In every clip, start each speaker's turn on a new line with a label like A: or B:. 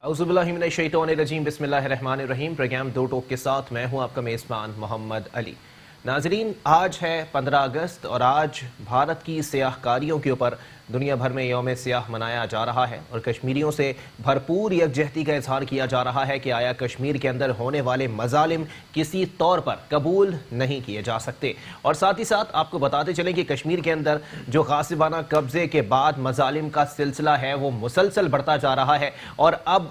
A: اعوذ باللہ من الشیطان الرجیم، بسم اللہ الرحمن الرحیم۔ پروگرام دو ٹوک کے ساتھ میں ہوں آپ کا میزبان محمد علی۔ ناظرین، آج ہے 15 اگست اور آج بھارت کی سیاہ کاریوں کے اوپر دنیا بھر میں یوم سیاہ منایا جا رہا ہے اور کشمیریوں سے بھرپور یکجہتی کا اظہار کیا جا رہا ہے کہ آیا کشمیر کے اندر ہونے والے مظالم کسی طور پر قبول نہیں کیے جا سکتے، اور ساتھ ہی ساتھ آپ کو بتاتے چلیں کہ کشمیر کے اندر جو غاصبانہ قبضے کے بعد مظالم کا سلسلہ ہے وہ مسلسل بڑھتا جا رہا ہے، اور اب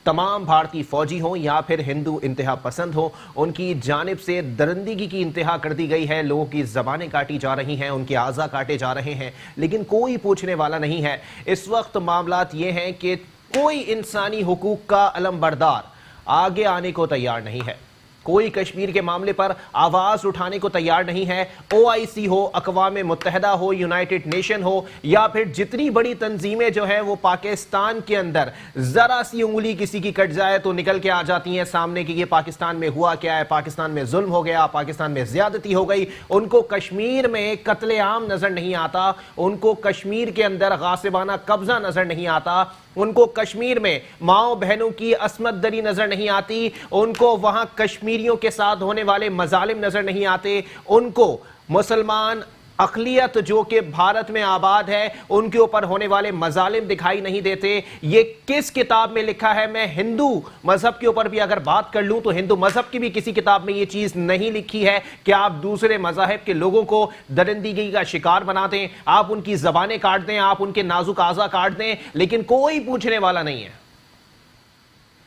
A: تمام بھارتی فوجی ہوں یا پھر ہندو انتہا پسند ہوں، ان کی جانب سے درندگی کی انتہا کر دی گئی ہے۔ لوگوں کی زبانیں کاٹی جا رہی ہیں، ان کے اعضاء کاٹے جا رہے ہیں، لیکن کوئی پوچھنے والا نہیں ہے۔ اس وقت معاملات یہ ہیں کہ کوئی انسانی حقوق کا علمبردار آگے آنے کو تیار نہیں ہے، کوئی کشمیر کے معاملے پر آواز اٹھانے کو تیار نہیں ہے۔ OIC ہو، اقوام متحدہ ہو، یونائٹڈ نیشن ہو، یا پھر جتنی بڑی تنظیمیں جو ہیں وہ پاکستان کے اندر ذرا سی انگلی کسی کی کٹ جائے تو نکل کے آ جاتی ہیں سامنے کہ یہ پاکستان میں ہوا کیا ہے، پاکستان میں ظلم ہو گیا، پاکستان میں زیادتی ہو گئی۔ ان کو کشمیر میں قتل عام نظر نہیں آتا، ان کو کشمیر کے اندر غاصبانہ قبضہ نظر نہیں آتا، ان کو کشمیر میں ماؤں بہنوں کی عصمت دری نظر نہیں آتی، ان کو وہاں کشمیریوں کے ساتھ ہونے والے مظالم نظر نہیں آتے، ان کو مسلمان اقلیت جو کہ بھارت میں آباد ہے ان کے اوپر ہونے والے مظالم دکھائی نہیں دیتے۔ یہ کس کتاب میں لکھا ہے؟ میں ہندو مذہب کے اوپر بھی اگر بات کر لوں تو ہندو مذہب کی بھی کسی کتاب میں یہ چیز نہیں لکھی ہے کہ آپ دوسرے مذاہب کے لوگوں کو درندگی کا شکار بنا دیں، آپ ان کی زبانیں کاٹ دیں، آپ ان کے نازک اعضاء کاٹ دیں، لیکن کوئی پوچھنے والا نہیں ہے۔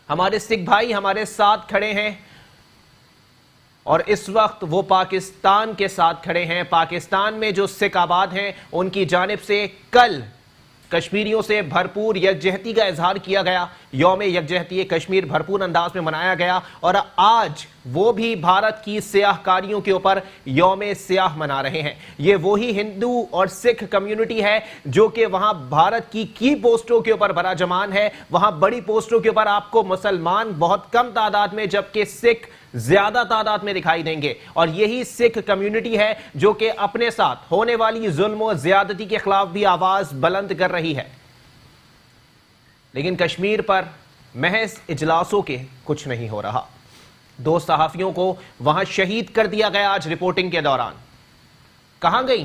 A: ہمارے سکھ بھائی ہمارے ساتھ کھڑے ہیں اور اس وقت وہ پاکستان کے ساتھ کھڑے ہیں۔ پاکستان میں جو سکھ آباد ہیں ان کی جانب سے کل کشمیریوں سے بھرپور یکجہتی کا اظہار کیا گیا، یوم یکجہتی کشمیر بھرپور انداز میں منایا گیا، اور آج وہ بھی بھارت کی سیاہ کاریوں کے اوپر یوم سیاہ منا رہے ہیں۔ یہ وہی ہندو اور سکھ کمیونٹی ہے جو کہ وہاں بھارت کی پوسٹوں کے اوپر براجمان ہے، وہاں بڑی پوسٹوں کے اوپر آپ کو مسلمان بہت کم تعداد میں جبکہ سکھ زیادہ تعداد میں دکھائی دیں گے، اور یہی سکھ کمیونٹی ہے جو کہ اپنے ساتھ ہونے والی ظلم و زیادتی کے خلاف بھی آواز بلند کر رہی ہے۔ لیکن کشمیر پر محض اجلاسوں کے کچھ نہیں ہو رہا۔ 2 صحافیوں کو وہاں شہید کر دیا گیا آج رپورٹنگ کے دوران۔ کہاں گئی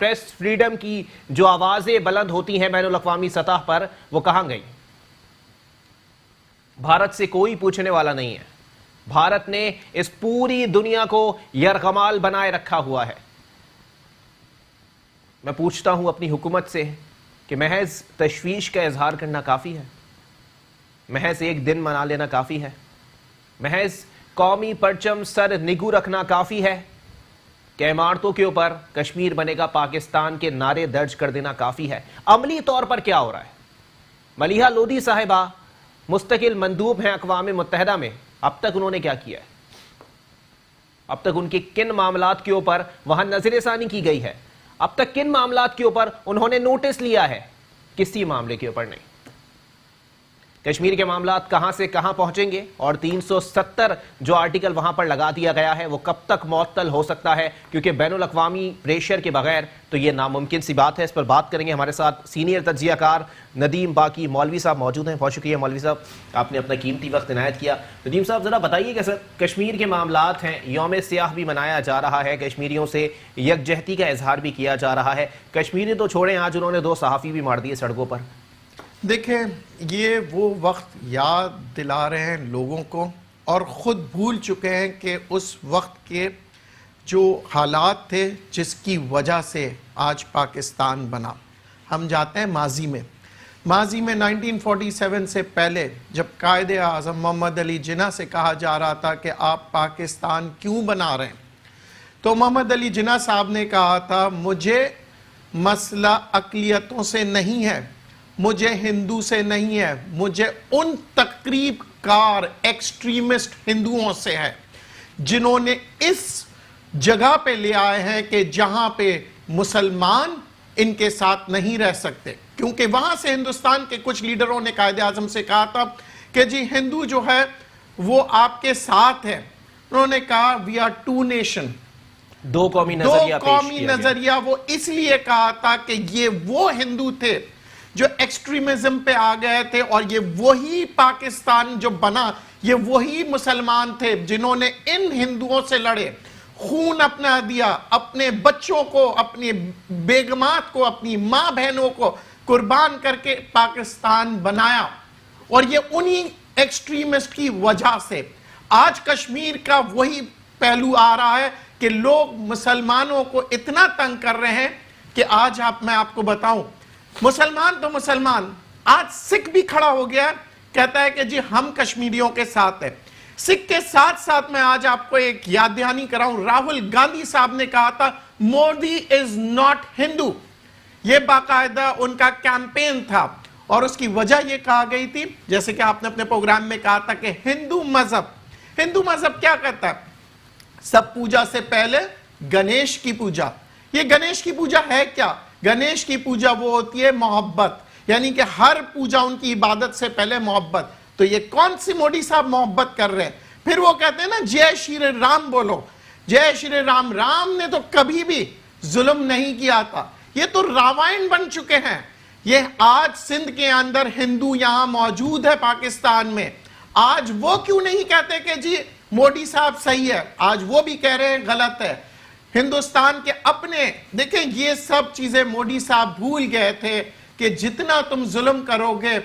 A: پریس فریڈم کی جو آوازیں بلند ہوتی ہیں بین الاقوامی سطح پر، وہ کہاں گئی؟ بھارت سے کوئی پوچھنے والا نہیں ہے۔ بھارت نے اس پوری دنیا کو یرغمال بنائے رکھا ہوا ہے۔ میں پوچھتا ہوں اپنی حکومت سے کہ محض تشویش کا اظہار کرنا کافی ہے؟ محض ایک دن منا لینا کافی ہے؟ محض قومی پرچم سر نگو رکھنا کافی ہے؟ کہ عمارتوں کے اوپر کشمیر بنے گا پاکستان کے نعرے درج کر دینا کافی ہے؟ عملی طور پر کیا ہو رہا ہے؟ ملیحہ لودھی صاحبہ مستقل مندوب ہیں اقوام متحدہ میں، اب تک انہوں نے کیا کیا ہے؟ اب تک ان کے کن معاملات کے اوپر وہاں نظر ثانی کی گئی ہے؟ اب تک کن معاملات کے اوپر انہوں نے نوٹس لیا ہے؟ کسی معاملے کے اوپر نہیں۔ کشمیر کے معاملات کہاں سے کہاں پہنچیں گے، اور 370 جو آرٹیکل وہاں پر لگا دیا گیا ہے وہ کب تک معطل ہو سکتا ہے، کیونکہ بین الاقوامی پریشر کے بغیر تو یہ ناممکن سی بات ہے۔ اس پر بات کریں گے، ہمارے ساتھ سینئر تجزیہ کار ندیم باقی مولوی صاحب موجود ہیں۔ بہت شکریہ مولوی صاحب، آپ نے اپنا قیمتی وقت عنایت کیا۔ ندیم صاحب ذرا بتائیے کہ سر کشمیر کے معاملات ہیں، یوم سیاہ بھی منایا جا رہا ہے، کشمیریوں سے یکجہتی کا اظہار بھی کیا جا رہا ہے، کشمیری تو چھوڑیں آج انہوں نے 2 صحافی بھی مار دیے سڑکوں پر۔
B: دیکھیں، یہ وہ وقت یاد دلا رہے ہیں لوگوں کو، اور خود بھول چکے ہیں کہ اس وقت کے جو حالات تھے جس کی وجہ سے آج پاکستان بنا۔ ہم جاتے ہیں ماضی میں 1947 سے پہلے جب قائد اعظم محمد علی جناح سے کہا جا رہا تھا کہ آپ پاکستان کیوں بنا رہے ہیں، تو محمد علی جناح صاحب نے کہا تھا مجھے مسئلہ اقلیتوں سے نہیں ہے، مجھے ہندو سے نہیں ہے، مجھے ان تقریب کار ایکسٹریمسٹ ہندوؤں سے ہے جنہوں نے اس جگہ پہ لے آئے ہیں کہ جہاں پہ مسلمان ان کے ساتھ نہیں رہ سکتے، کیونکہ وہاں سے ہندوستان کے کچھ لیڈروں نے قائد اعظم سے کہا تھا کہ جی ہندو جو ہے وہ آپ کے ساتھ ہے۔ انہوں نے کہا وی آر 2 نیشن،
A: 2 قومی نظریہ
B: وہ اس لیے کہا تھا کہ یہ وہ ہندو تھے جو ایکسٹریمزم پہ آ گئے تھے، اور یہ وہی پاکستان جو بنا، یہ وہی مسلمان تھے جنہوں نے ان ہندوؤں سے لڑے، خون اپنا دیا، اپنے بچوں کو، اپنی بیگمات کو، اپنی ماں بہنوں کو قربان کر کے پاکستان بنایا. اور یہ انہی ایکسٹریمسٹ کی وجہ سے آج کشمیر کا وہی پہلو آ رہا ہے کہ لوگ مسلمانوں کو اتنا تنگ کر رہے ہیں کہ آج میں آپ کو بتاؤں، مسلمان تو مسلمان، آج سکھ بھی کھڑا ہو گیا، کہتا ہے کہ جی ہم کشمیریوں کے ساتھ ہیں. سکھ کے ساتھ ساتھ میں آج آپ کو ایک یاد دہانی کراؤں، راہل گاندھی صاحب نے کہا تھا مودی از ناٹ ہندو. یہ باقاعدہ ان کا کیمپین تھا، اور اس کی وجہ یہ کہا گئی تھی، جیسے کہ آپ نے اپنے پروگرام میں کہا تھا کہ ہندو مذہب کیا کہتا ہے؟ سب پوجا سے پہلے گنیش کی پوجا. یہ گنیش کی پوجا ہے کیا؟ گنیش کی پوجا وہ ہوتی ہے محبت، یعنی کہ ہر پوجا ان کی عبادت سے پہلے محبت. تو یہ کون سی مودی صاحب محبت کر رہے ہیں؟ پھر وہ کہتے ہیں نا جے شری رام بولو، جے شری رام. رام نے تو کبھی بھی ظلم نہیں کیا تھا، یہ تو راوائن بن چکے ہیں. یہ آج سندھ کے اندر ہندو یہاں موجود ہے پاکستان میں، آج وہ کیوں نہیں کہتے کہ جی مودی صاحب صحیح ہے؟ آج وہ بھی کہہ رہے ہیں غلط ہے. ہندوستان کے اپنے دیکھیں، یہ سب چیزیں مودی صاحب بھول گئے تھے کہ جتنا تم ظلم کرو گے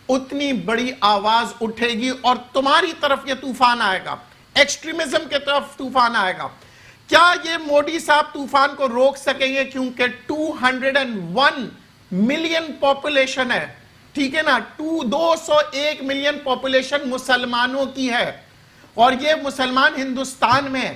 B: اتنی بڑی آواز اٹھے گی اور تمہاری طرف یہ طوفان آئے گا، ایکسٹریمزم کے طرف طوفان آئے گا. کیا یہ مودی صاحب طوفان کو روک سکیں گے؟ کیونکہ 201 ملین پاپولیشن ہے، ٹھیک ہے نا، 201 ملین پاپولیشن مسلمانوں کی ہے، اور یہ مسلمان ہندوستان میں.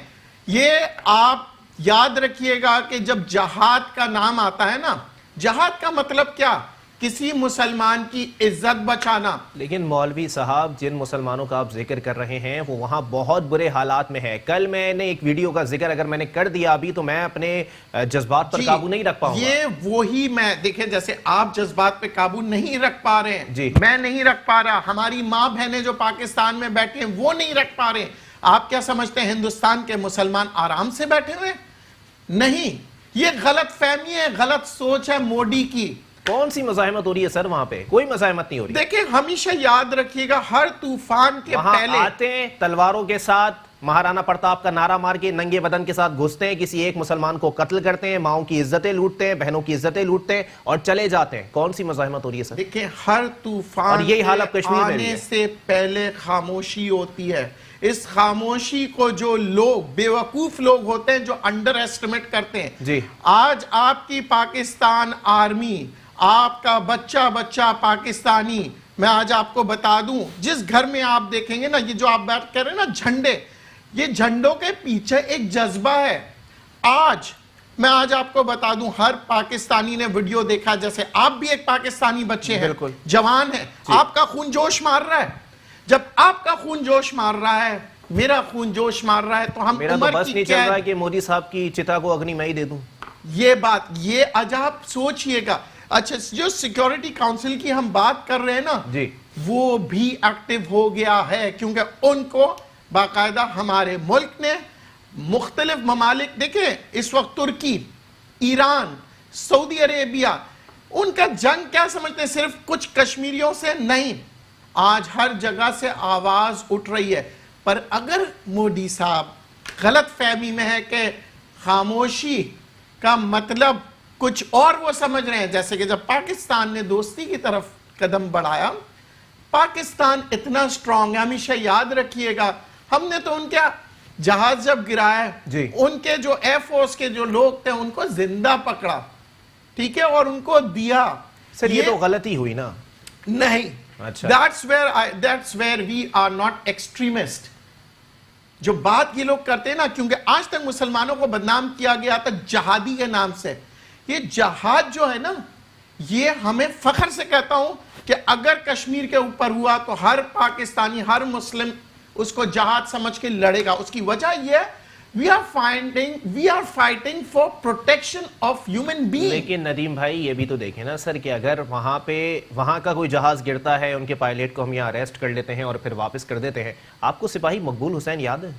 B: یہ آپ یاد رکھیے گا کہ جب جہاد کا نام آتا ہے نا، جہاد کا مطلب کیا؟ کسی مسلمان کی عزت بچانا.
A: لیکن مولوی صاحب، جن مسلمانوں کا آپ ذکر کر رہے ہیں وہ وہاں بہت برے حالات میں ہے. کل میں نے ایک ویڈیو کا ذکر اگر میں نے کر دیا ابھی تو میں اپنے جذبات پر قابو نہیں رکھ پاؤں گا.
B: یہ وہی میں دیکھیں، جیسے آپ جذبات پہ قابو نہیں رکھ پا رہے ہیں،
A: جی
B: میں نہیں رکھ پا رہا، ہماری ماں بہنیں جو پاکستان میں بیٹھے ہیں وہ نہیں رکھ پا رہے ہیں. آپ کیا سمجھتے ہیں ہندوستان کے مسلمان آرام سے بیٹھے ہوئے؟ نہیں، یہ غلط فہمی ہے، غلط سوچ ہے مودی کی.
A: کون سی مزاحمت ہو رہی ہے سر؟ وہاں پہ کوئی مزاحمت نہیں ہو رہی.
B: دیکھیں ہمیشہ یاد رکھیے گا، ہر طوفان کے
A: وہاں
B: پہلے
A: آتے ہیں تلواروں کے ساتھ، مہارانا پرتاپ کا نعرہ مار کے ننگے بدن کے ساتھ گھستے ہیں، کسی ایک مسلمان کو قتل کرتے ہیں، ماؤں کی عزتیں لوٹتے ہیں، بہنوں کی عزتیں لوٹتے ہیں اور چلے جاتے ہیں. کون سی مزاحمت ہو رہی ہے سر؟
B: دیکھیں ہر طوفان
A: اور یہی حال اب کشمیر میں
B: آنے سے پہلے خاموشی ہوتی ہے. اس خاموشی کو جو لوگ بیوقوف لوگ ہوتے ہیں جو انڈر ایسٹیمیٹ کرتے ہیں.
A: جی
B: آج آپ کی پاکستان آرمی، آپ کا بچہ پاکستانی، میں آج آپ کو بتا دوں، جس گھر میں آپ دیکھیں گے نا، یہ جو آپ بات کر رہے ہیں نا جھنڈے، یہ جھنڈوں کے پیچھے ایک جذبہ ہے. میں آج آپ کو بتا دوں، ہر پاکستانی نے ویڈیو دیکھا، جیسے آپ بھی ایک پاکستانی بچے ہیں، جوان ہیں، آپ کا خون جوش مار رہا ہے. جب آپ کا خون جوش مار رہا ہے، میرا خون جوش مار رہا ہے، تو ہم
A: میرا تو بس نہیں چل رہا ہے کہ مودی صاحب کی چتا کو اگنی میں ہی دے دوں.
B: یہ بات، یہ آج آپ سوچئے گا. اچھا، جو سیکیورٹی کاؤنسل کی ہم بات کر رہے ہیں نا،
A: جی
B: وہ بھی ایکٹیو ہو گیا ہے، کیونکہ ان کو باقاعدہ ہمارے ملک نے مختلف ممالک، دیکھیں اس وقت ترکی، ایران، سعودی عربیہ، ان کا جنگ کیا سمجھتے ہیں؟ صرف کچھ کشمیریوں سے نہیں، آج ہر جگہ سے آواز اٹھ رہی ہے. پر اگر مودی صاحب غلط فہمی میں ہے کہ خاموشی کا مطلب کچھ اور وہ سمجھ رہے ہیں، جیسے کہ جب پاکستان نے دوستی کی طرف قدم بڑھایا، پاکستان اتنا سٹرونگ ہے، ہمیشہ یاد رکھیے گا، ہم نے تو ان کے جہاز جب گرایا ہے، ان کے جو ایئر فورس کے جو لوگ تھے ان کو زندہ پکڑا، ٹھیک ہے، اور ان کو دیا.
A: سر یہ تو غلطی ہوئی نا؟
B: نہیں، that's where we are not extremist. جو بات یہ لوگ کرتے ہیں نا، کیونکہ آج تک مسلمانوں کو بدنام کیا گیا تھا جہادی کے نام سے. یہ جہاد جو ہے نا، یہ ہمیں فخر سے کہتا ہوں کہ اگر کشمیر کے اوپر ہوا تو ہر پاکستانی، ہر مسلم اس کو جہاد سمجھ کے لڑے گا. اس کی وجہ یہ ہے we are fighting for protection of human being.
A: لیکن ندیم بھائی یہ بھی تو دیکھیں نا سر کہ اگر وہاں کا کوئی جہاز گرتا ہے، ان کے پائلٹ کو ہم یہاں اریسٹ کر لیتے ہیں اور پھر واپس کر دیتے ہیں. آپ کو سپاہی مقبول حسین یاد ہے؟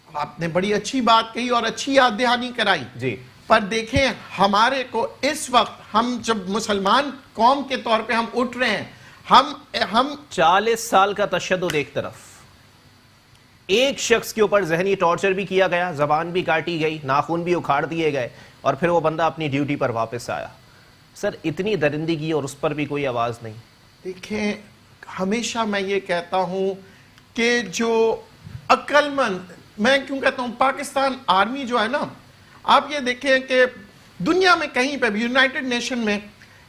B: آپ نے بڑی اچھی بات کہی اور اچھی یاد دہانی کرائی.
A: جی
B: پر دیکھیں ہمارے کو اس وقت ہم جب مسلمان قوم کے طور پہ ہم اٹھ رہے ہیں, ہم
A: 40 سال کا تشدد ایک طرف, ایک شخص کے اوپر ذہنی ٹارچر بھی کیا گیا, زبان بھی کاٹی گئی, ناخن بھی اکھاڑ دیے گئے, اور پھر وہ بندہ اپنی ڈیوٹی پر واپس آیا. سر اتنی درندگی اور اس پر بھی کوئی آواز نہیں.
B: دیکھیں ہمیشہ میں یہ کہتا ہوں کہ جو عقل مند, میں کیوں کہتا ہوں پاکستان آرمی جو ہے نا, آپ یہ دیکھیں کہ دنیا میں کہیں پہ بھی یونائٹڈ نیشن میں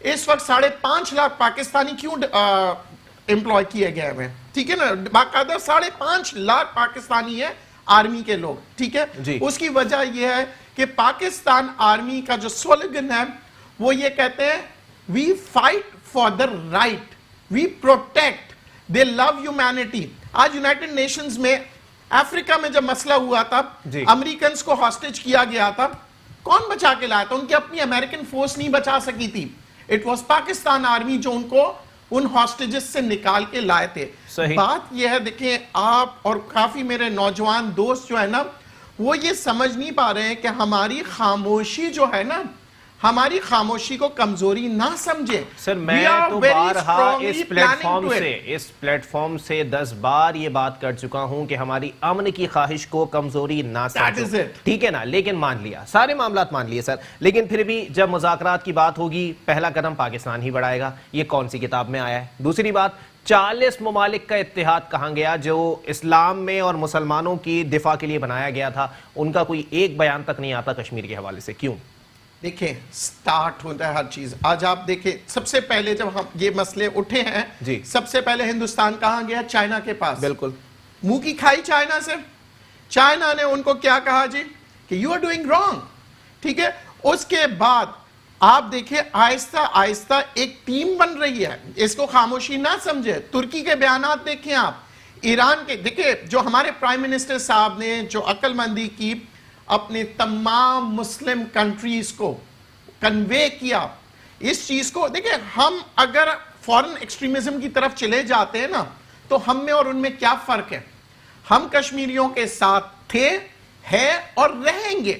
B: اس وقت 5.5 لاکھ پاکستانی کیوں امپلوائے کیے گئے ہیں, ٹھیک ہے نا, باقاعدہ 5.5 لاکھ پاکستانی ہیں آرمی کے لوگ, ٹھیک ہے
A: جی.
B: اس کی وجہ یہ ہے کہ پاکستان آرمی کا جو سلوگن ہے وہ یہ کہتے ہیں وی fight for the right, we protect, they love humanity. آج یونائٹڈ نیشنز میں افریقہ میں جب مسئلہ ہوا تھا, امریکنز کو ہاسٹیج کیا گیا تھا, کون بچا کے لایا تھا؟ ان کی اپنی امریکن فورس نہیں بچا سکی تھی, اٹ واز پاکستان آرمی جو ان کو ان ہاسٹیجز سے نکال کے لائے تھے. بات یہ ہے دیکھیں آپ اور کافی میرے نوجوان دوست جو ہے نا, وہ یہ سمجھ نہیں پا رہے ہیں کہ ہماری خاموشی جو ہے نا, ہماری خاموشی کو کمزوری نہ سمجھے.
A: سر میں تو بارہا اس پلیٹ فارم سے 10 بار یہ بات کر چکا ہوں کہ ہماری امن کی خواہش کو کمزوری نہ سمجھو, ٹھیک ہے نا, لیکن مان لیا, سارے معاملات مان لیے سر, لیکن پھر بھی جب مذاکرات کی بات ہوگی پہلا قدم پاکستان ہی بڑھائے گا. یہ کون سی کتاب میں آیا ہے؟ دوسری بات, 40 ممالک کا اتحاد کہاں گیا جو اسلام میں اور مسلمانوں کی دفاع کے لیے بنایا گیا تھا؟ ان کا کوئی ایک بیان تک نہیں آتا کشمیر کے حوالے سے. کیوں؟
B: دیکھیں سٹارٹ ہوتا ہے ہر چیز. آج آپ دیکھیں سب سے پہلے جب ہم یہ مسئلے اٹھے ہیں, سب سے پہلے ہندوستان کہاں گیا؟ چائنا کے پاس.
A: بالکل
B: منہ کی کھائی چائنا سے. چائنا نے ان کو کیا کہا جی کہ یو آر ڈوئنگ رانگ, ٹھیک ہے. اس کے بعد آپ دیکھیں آہستہ آہستہ ایک ٹیم بن رہی ہے, اس کو خاموشی نہ سمجھے. ترکی کے بیانات دیکھیں آپ, ایران کے دیکھیں, جو ہمارے پرائم منسٹر صاحب نے جو عقل مندی کی اپنے تمام مسلم کنٹریز کو کنوے کیا اس چیز کو. دیکھیں ہم اگر فورن ایکسٹریمزم کی طرف چلے جاتے ہیں نا, تو ہم میں اور ان میں کیا فرق ہے؟ ہم کشمیریوں کے ساتھ تھے, ہیں اور رہیں گے,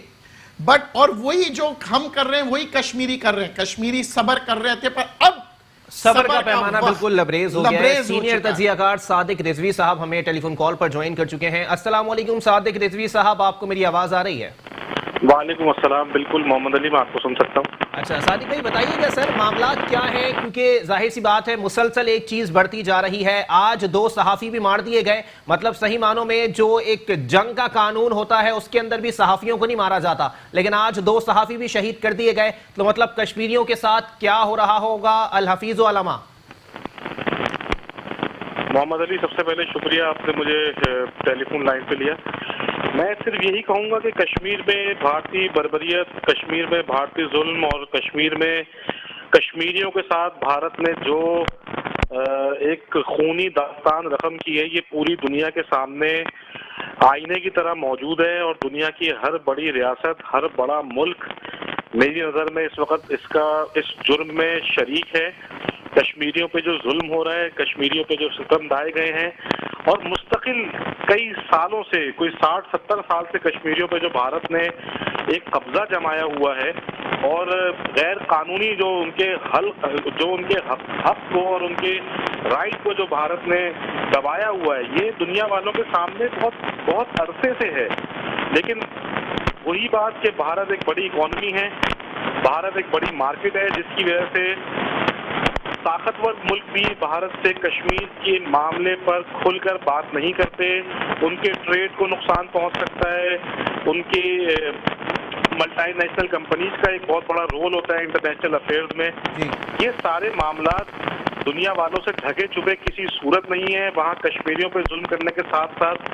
B: بٹ اور وہی جو ہم کر رہے ہیں وہی کشمیری کر رہے ہیں. کشمیری صبر کر رہے تھے پر اب
A: صبر کا پیمانہ بالکل لبریز ہو گیا ہے. سینئر تجزیہ کار صادق رضوی صاحب ہمیں ٹیلی فون کال پر جوائن کر چکے ہیں. السلام علیکم صادق رضوی صاحب, آپ کو میری آواز آ رہی ہے؟
C: وعلیکم السلام, بالکل محمد علی میں آپ کو سن سکتا ہوں.
A: اچھا صادق بھائی بتائیے گا سر معاملات کیا ہیں, کیونکہ ظاہر سی بات ہے مسلسل ایک چیز بڑھتی جا رہی ہے. آج 2 صحافی بھی مار دیے گئے, مطلب صحیح معنوں میں جو ایک جنگ کا قانون ہوتا ہے اس کے اندر بھی صحافیوں کو نہیں مارا جاتا, لیکن آج 2 صحافی بھی شہید کر دیے گئے. تو مطلب کشمیریوں کے ساتھ کیا ہو رہا ہوگا؟ الحفیظ و علما.
C: محمد علی سب سے پہلے شکریہ آپ نے مجھے ٹیلی فون لائن پہ لیا. میں صرف یہی کہوں گا کہ کشمیر میں بھارتی بربریت, کشمیر میں بھارتی ظلم اور کشمیر میں کشمیریوں کے ساتھ بھارت نے جو ایک خونی داستان رقم کی ہے, یہ پوری دنیا کے سامنے آئینے کی طرح موجود ہے. اور دنیا کی ہر بڑی ریاست, ہر بڑا ملک میری نظر میں اس وقت اس جرم میں شریک ہے. کشمیریوں پہ جو ظلم ہو رہا ہے, کشمیریوں پہ جو ستم ڈھائے گئے ہیں, اور مستقل کئی سالوں سے, کوئی 60-70 سال سے کشمیریوں پہ جو بھارت نے ایک قبضہ جمایا ہوا ہے اور غیر قانونی جو ان کے حق کو اور ان کے رائٹ کو جو بھارت نے دبایا ہوا ہے, یہ دنیا والوں کے سامنے بہت عرصے سے ہے. لیکن وہی بات کہ بھارت ایک بڑی اکانومی ہے, بھارت ایک بڑی مارکیٹ ہے, جس کی وجہ سے طاقتور ملک بھی بھارت سے کشمیر کے معاملے پر کھل کر بات نہیں کرتے. ان کے ٹریڈ کو نقصان پہنچ سکتا ہے. ان کی ملٹی نیشنل کمپنیز کا ایک بہت بڑا رول ہوتا ہے انٹرنیشنل افیئرز میں. یہ سارے معاملات دنیا والوں سے ڈھکے چھپے کسی صورت نہیں ہے. وہاں کشمیریوں پہ ظلم کرنے کے ساتھ ساتھ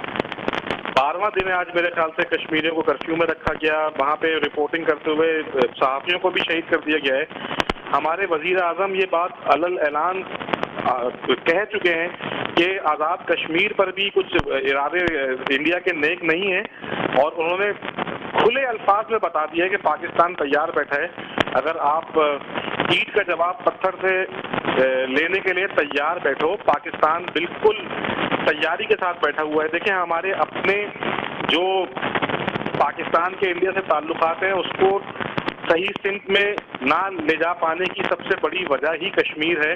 C: 12واں دن ہے آج میرے خیال سے کشمیریوں کو کرفیو میں رکھا گیا. وہاں پہ رپورٹنگ کرتے ہوئے صحافیوں کو بھی شہید کر دیا گیا ہے. ہمارے وزیر اعظم یہ بات علل اعلان کہہ چکے ہیں کہ آزاد کشمیر پر بھی کچھ ارادے انڈیا کے نیک نہیں ہیں, اور انہوں نے کھلے الفاظ میں بتا دیا ہے کہ پاکستان تیار بیٹھا ہے. اگر آپ اینٹ کا جواب پتھر سے لینے کے لیے تیار بیٹھو, پاکستان بالکل تیاری کے ساتھ بیٹھا ہوا ہے. دیکھیں ہمارے اپنے جو پاکستان کے انڈیا سے تعلقات ہیں اس کو صحیح سمت میں نہ لے جا پانے کی سب سے بڑی وجہ ہی کشمیر ہے.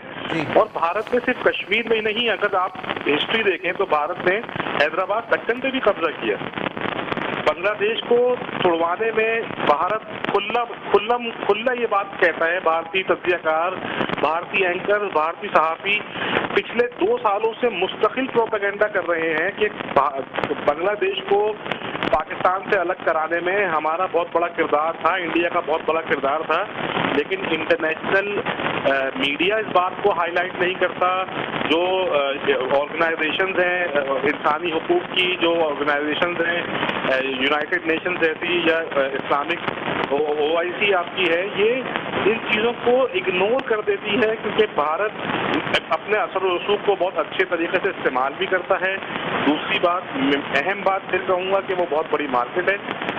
C: اور بھارت میں صرف کشمیر میں ہی نہیں، اگر آپ ہسٹری دیکھیں تو بھارت نے حیدرآباد دکن پہ بھی قبضہ کیا. بنگلہ دیش کو چھڑوانے میں بھارت کھلا یہ بات کہتا ہے، بھارتی تجزیہ کار، بھارتی اینکر، بھارتی صحافی پچھلے 2 سالوں سے مستقل پروپیگنڈا کر رہے ہیں کہ بنگلہ دیش کو پاکستان سے الگ کرانے میں ہمارا بہت بڑا کردار تھا، انڈیا کا بہت بڑا کردار تھا. لیکن انٹرنیشنل میڈیا اس بات کو ہائی لائٹ نہیں کرتا. جو آرگنائزیشنز ہیں انسانی حقوق کی، جو آرگنائزیشنز ہیں یونائٹڈ نیشنز جیسی یا اسلامک OIC آپ کی ہے، یہ ان چیزوں کو اگنور کر دیتی ہے کیونکہ بھارت اپنے اثر و رسوخ کو بہت اچھے طریقے سے استعمال بھی کرتا ہے. دوسری بات، اہم بات پھر کہوں گا کہ وہ بہت بڑی مارکیٹ ہے،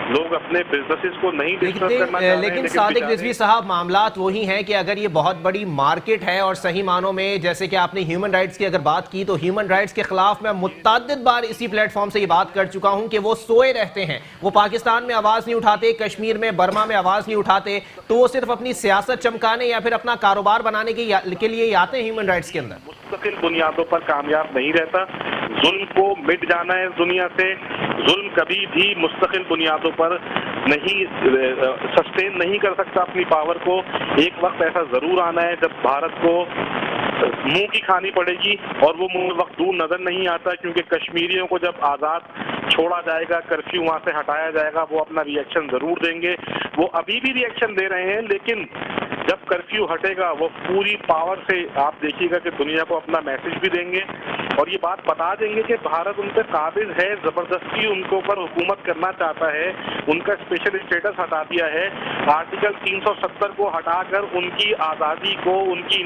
C: لوگ اپنے بزنسز کو نہیں ڈسٹرب کرنا چاہ رہے ہیں.
A: لیکن صادق رضوی صاحب، معاملات وہی ہیں کہ اگر یہ بہت بڑی مارکیٹ ہے اور صحیح معنوں میں، جیسے کہ آپ نے ہیومن رائٹس کی اگر بات کی، تو ہیومن رائٹس کے خلاف میں متعدد بار اسی پلیٹ فارم سے یہ بات کر چکا ہوں کہ وہ سوئے رہتے ہیں، وہ پاکستان میں آواز نہیں اٹھاتے، کشمیر میں، برما میں آواز نہیں اٹھاتے، تو وہ صرف اپنی سیاست چمکانے یا پھر اپنا کاروبار بنانے کے لیے ہی آتے ہیں ہیومن رائٹس کے اندر.
C: مستقل بنیادوں پر کامیاب نہیں رہتا. ظلم کو مٹ جانا ہے دنیا سے. ظلم کبھی بھی مستقل بنیادوں پر نہیں سسٹین نہیں کر سکتا اپنی پاور کو. ایک وقت ایسا ضرور آنا ہے جب بھارت کو منہ کی کھانی پڑے گی، اور وہ منہ وقت دور نظر نہیں آتا، کیونکہ کشمیریوں کو جب آزاد چھوڑا جائے گا، کرفیو وہاں سے ہٹایا جائے گا، وہ اپنا ری ایکشن ضرور دیں گے. وہ ابھی بھی ری ایکشن دے رہے ہیں، لیکن جب کرفیو ہٹے گا وہ پوری پاور سے آپ دیکھیے گا کہ دنیا کو اپنا میسج بھی دیں گے اور یہ بات بتا دیں گے کہ بھارت ان پہ قابض ہے، زبردستی ان کے اوپر حکومت کرنا چاہتا ہے، ان کا اسپیشل اسٹیٹس ہٹا دیا ہے، آرٹیکل 370 کو ہٹا کر ان کی آزادی کو، ان کی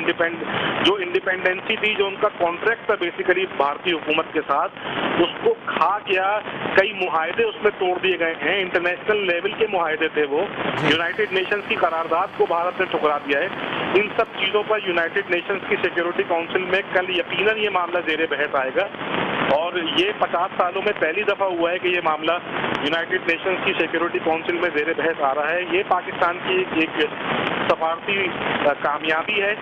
C: جو انڈیپینڈنسی تھی، جو ان کا کانٹریکٹ تھا بیسیکلی بھارتی حکومت کے ساتھ، اس کو کھا گیا. کئی معاہدے اس میں توڑ دیے گئے ہیں، انٹرنیشنل لیول کے معاہدے تھے وہ. یونائٹڈ نیشنز کی قرارداد کو بھارت نے ٹھکرا دیا ہے. ان سب چیزوں پر یونائٹڈ نیشنز کی سیکیورٹی کونسل میں کل یقیناً یہ معاملہ زیر بحث آئے گا، اور یہ 50 سالوں میں پہلی دفعہ ہوا ہے کہ یہ معاملہ یونائٹڈ نیشنز کی سیکیورٹی کونسل میں زیر بحث آ رہا ہے. یہ پاکستان کی ایک سفارتی کامیابی ہے،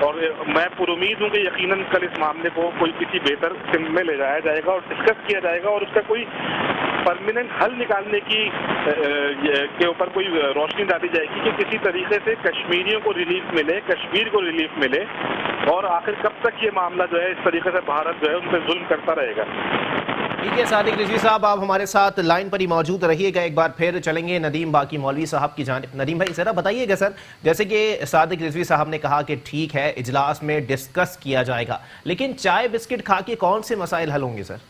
C: اور میں پر امید ہوں کہ یقیناً کل اس معاملے کو کوئی کسی بہتر سمت میں لے جایا جائے گا اور ڈسکس کیا جائے گا، اور اس کا کوئی پرماننٹ حل نکالنے کے اوپر کوئی روشنی ڈالی جائے گی کہ کسی طریقے سے کشمیریوں کو ریلیف ملے، کشمیر کو ریلیف ملے، اور آخر کب تک یہ معاملہ جو ہے اس طریقے سے بھارت جو ہے ان پہ ظلم کرتا رہے گا.
A: ٹھیک ہے صادق رضوی صاحب، آپ ہمارے ساتھ لائن پر ہی موجود رہیے گا. ایک بار پھر چلیں گے ندیم باقی مولوی صاحب کی جانب. ندیم بھائی ذرا بتائیے گا سر، جیسے کہ صادق رضوی صاحب نے کہا کہ ٹھیک ہے اجلاس میں ڈسکس کیا جائے گا، لیکن چائے بسکٹ کھا کے کون سے مسائل حل ہوں گے سر؟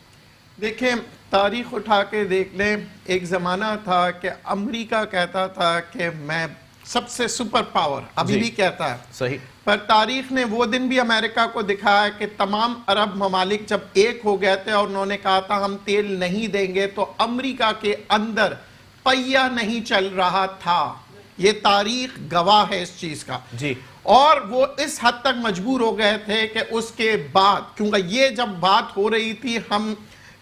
B: دیکھیں، تاریخ اٹھا کے دیکھ لیں. ایک زمانہ تھا کہ امریکہ کہتا تھا کہ میں سب سے سپر پاور، ابھی بھی کہتا ہے.
A: صحیح.
B: پر تاریخ نے وہ دن بھی امریکہ کو دکھایا کہ تمام عرب ممالک جب ایک ہو گئے تھے اور انہوں نے کہا تھا ہم تیل نہیں دیں گے، تو امریکہ کے اندر پہیہ نہیں چل رہا تھا. یہ تاریخ گواہ ہے اس چیز کا.
A: جی. اور
B: وہ اس حد تک مجبور ہو گئے تھے کہ اس کے بعد، کیونکہ یہ جب بات ہو رہی تھی، ہم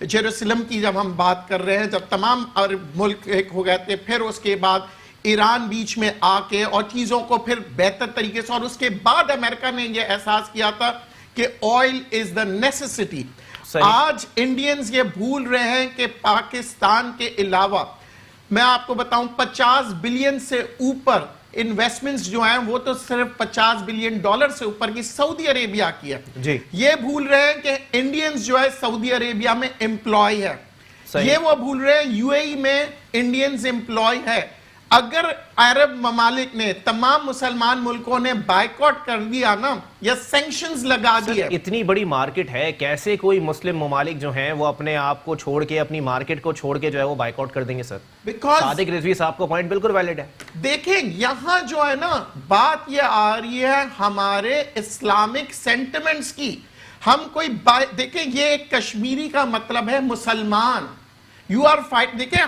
B: جیروسلم کی جب ہم بات کر رہے ہیں، جب تمام عرب ملک ایک ہو گئے تھے، پھر اس کے بعد ایران بیچ میں آ کے اور چیزوں کو پھر بہتر طریقے سے، اور اس کے بعد امریکہ نے یہ احساس کیا تھا کہ آئل از دا نیسیسٹی. آج انڈینز یہ بھول رہے ہیں کہ پاکستان کے علاوہ، میں آپ کو بتاؤں، 50 بلین سے اوپر انویسٹمنٹس جو ہیں وہ تو صرف $50 بلین سے اوپر کی سعودی عربیہ کی ہے.
A: جی.
B: یہ بھول رہے ہیں کہ انڈینز جو ہے سعودی عربیہ میں امپلائی ہے. یہ وہ بھول رہے ہیں UAE میں انڈینز امپلائی ہے. اگر عرب ممالک نے، تمام مسلمان ملکوں نے بائیکاٹ کر دیا نا، یا سینکشنز لگا دیے.
A: اتنی بڑی مارکیٹ ہے، کیسے کوئی مسلم ممالک جو ہیں وہ اپنے آپ کو چھوڑ کے، اپنی مارکیٹ کو چھوڑ کے جو ہے وہ بائیکاٹ کر دیں گے سر؟ صادق رضوی صاحب کو پوائنٹ بالکل ویلڈ ہے. دیکھیں
B: یہاں جو ہے نا بات یہ آ رہی ہے ہمارے اسلامک سینٹیمنٹس کی. ہم کوئی دیکھیں، یہ ایک کشمیری کا مطلب ہے مسلمان. You are fight. دیکھیں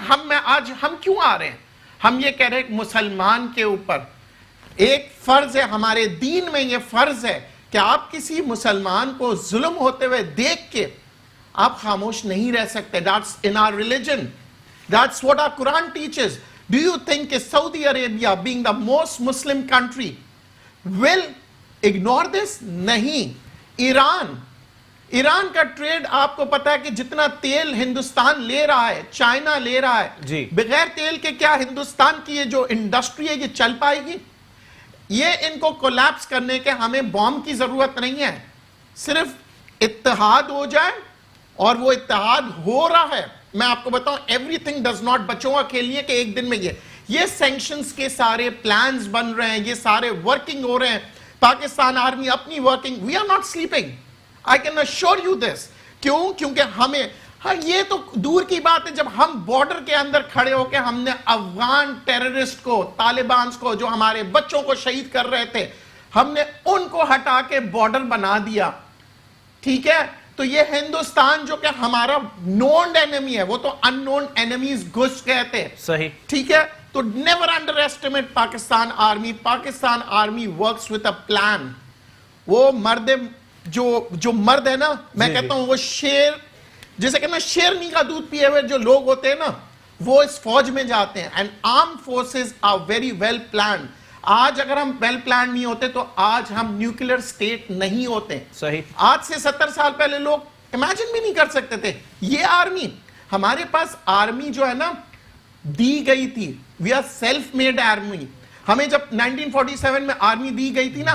B: آج ہم کیوں آ رہے ہیں؟ ہم یہ کہہ رہے ہیں کہ مسلمان کے اوپر ایک فرض ہے، ہمارے دین میں یہ فرض ہے کہ آپ کسی مسلمان کو ظلم ہوتے ہوئے دیکھ کے آپ خاموش نہیں رہ سکتے. That's in our religion. That's what our Quran teaches. Do you think that Saudi Arabia, being the most Muslim country, will ignore this? نہیں. ایران کا ٹریڈ آپ کو پتا ہے کہ جتنا تیل ہندوستان لے رہا ہے چائنا لے رہا ہے, بغیر تیل کے کیا ہندوستان کی یہ جو انڈسٹری ہے یہ چل پائے گی؟ یہ ان کو کولیپس کرنے کے ہمیں بوم کی ضرورت نہیں ہے, صرف اتحاد ہو جائے, اور وہ اتحاد ہو رہا ہے. میں آپ کو بتاؤں ایوری تھنگ ڈز ناٹ بچوں کے لیے کہ ایک دن میں یہ سینکشنز کے سارے پلانز بن رہے ہیں, یہ سارے ورکنگ ہو رہے ہیں. پاکستان آرمی اپنی working, we are not sleeping, I can assure you this. کیوں؟ کیونکہ ہمیں, یہ تو دور کی بات ہے, جب ہم بارڈر کے اندر کھڑے ہو کے ہم نے افغان ٹیررسٹ کو, طالبان کو, جو ہمارے بچوں کو شہید کر رہے تھے, ہم نے ان کو ہٹا کے بارڈر بنا دیا. ٹھیک ہے, تو یہ ہندوستان جو کہ ہمارا نون اینیمی ہے, وہ تو ان نون اینیمیز گھس گئے تھے.
A: صحیح.
B: ٹھیک ہے, تو never under estimate Pakistan army. Pakistan army works with a plan. وہ مرد جو مرد ہے نا, میں کہتا ہوں وہ شیر, جیسے کہ نا شیرنی کا دودھ پیے ہوئے جو لوگ ہوتے ہیں نا, وہ اس فوج میں جاتے ہیں. And arm forces are very well planned. آج اگر ہم ویل پلانڈ نہیں ہوتے تو آج ہم نیوکلیر اسٹیٹ نہیں ہوتے.
A: صحیح.
B: آج سے 70 سال پہلے لوگ امیجن بھی نہیں کر سکتے تھے. یہ آرمی, ہمارے پاس آرمی جو ہے نا دی گئی تھی, we are self made army. ہمیں جب 1947 میں آرمی دی گئی تھی نا,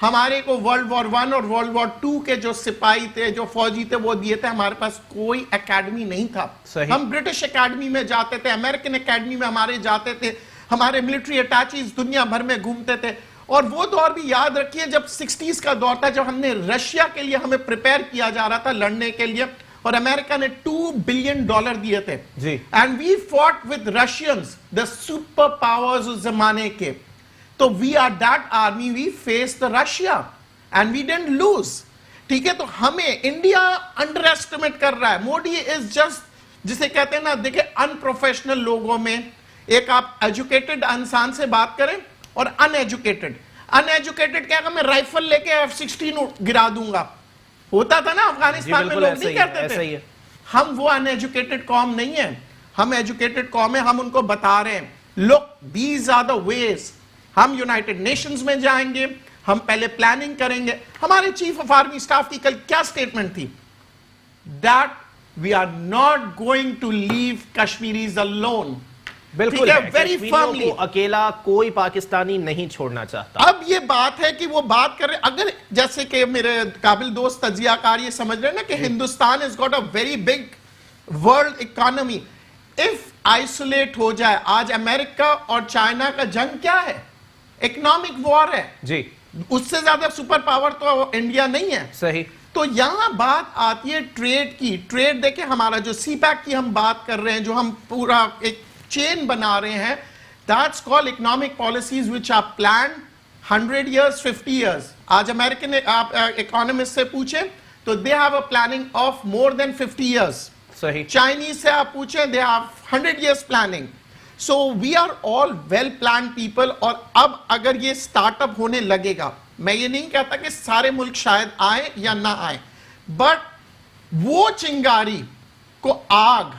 B: ہمارے کو ورلڈ وار 1 اور ورلڈ وار 2 کے جو سپاہی تھے, جو فوجی تھے, وہ دیے تھے. ہمارے پاس کوئی اکیڈمی نہیں تھا. ہم برٹش اکیڈمی میں جاتے تھے, امریکن اکیڈمی میں ہمارے جاتے تھے, ہمارے ملٹری اٹیچیز دنیا بھر میں گھومتے تھے. اور وہ دور بھی یاد رکھیے جب 60s کا دور تھا, جب ہم نے رشیا کے لیے ہمیں پریپیئر کیا جا رہا تھا لڑنے کے لیے, اور امریکہ نے $2 بلین دیے تھے. And we foot with Russians, the super powers اس زمانے کے. تو we are that army, we face the Russia and we didn't loose. ٹھیک ہے, تو ہمیں انڈیا انڈر ایسٹیمیٹ کر رہا ہے. موڈی از جسٹ, جسے کہتے ہیں نا, دیکھیں ان پروفیشنل لوگوں میں ایک آپ ایجوکیٹڈ انسان سے بات کریں اور ان ایجوکیٹڈ کیا کہ میں رائفل لے کے F-16 گرا دوں گا. ہوتا تھا نا افغانستان میں, لوگ نہیں کرتے تھے. ہم وہ ان ایجوکیٹڈ قوم نہیں ہیں, ہم ایجوکیٹڈ قوم ہیں. ہم ان کو بتا رہے ہیں, look, these are the ways. ہم یونائٹڈ نیشنز میں جائیں گے, ہم پہلے پلاننگ کریں گے. ہمارے چیف آف آرمی اسٹاف کی کل کیا سٹیٹمنٹ تھی, that we are not going to leave Kashmiris alone.
A: بالکل, کشمیریوں کو اکیلا کوئی پاکستانی نہیں چھوڑنا چاہتا.
B: اب یہ بات ہے کہ وہ بات کر رہے, اگر جیسے کہ میرے قابل دوست تجزیہ کار یہ سمجھ رہے ہیں نا کہ Hindustan has got a very big world economy. if isolate ہو جائے, آج امریکہ اور چائنا کا جنگ کیا ہے, اکنامک وار ہے.
A: جی,
B: اس سے زیادہ سپر پاور تو انڈیا نہیں ہے.
A: صحیح.
B: تو یہاں بات آتی ہے ٹریڈ کی. ٹریڈ دیکھیں, ہمارا جو سی پیک کی ہم بات کر رہے ہیں, جو ہم پورا ایک چین بنا رہے ہیں, that's called economic policies which are planned 100 years, 50 years. آج امریکن آپ اکانومسٹ سے پوچھیں تو they have a planning of more than 50 years.
A: صحیح.
B: چائنیز سے آپ پوچھیں, they have 100 years planning. So we are all well planned people. اور اب اگر یہ سٹارٹ اپ ہونے لگے گا, میں یہ نہیں کہتا کہ سارے ملک شاید آئیں یا نہ آئیں, بٹ وہ چنگاری کو آگ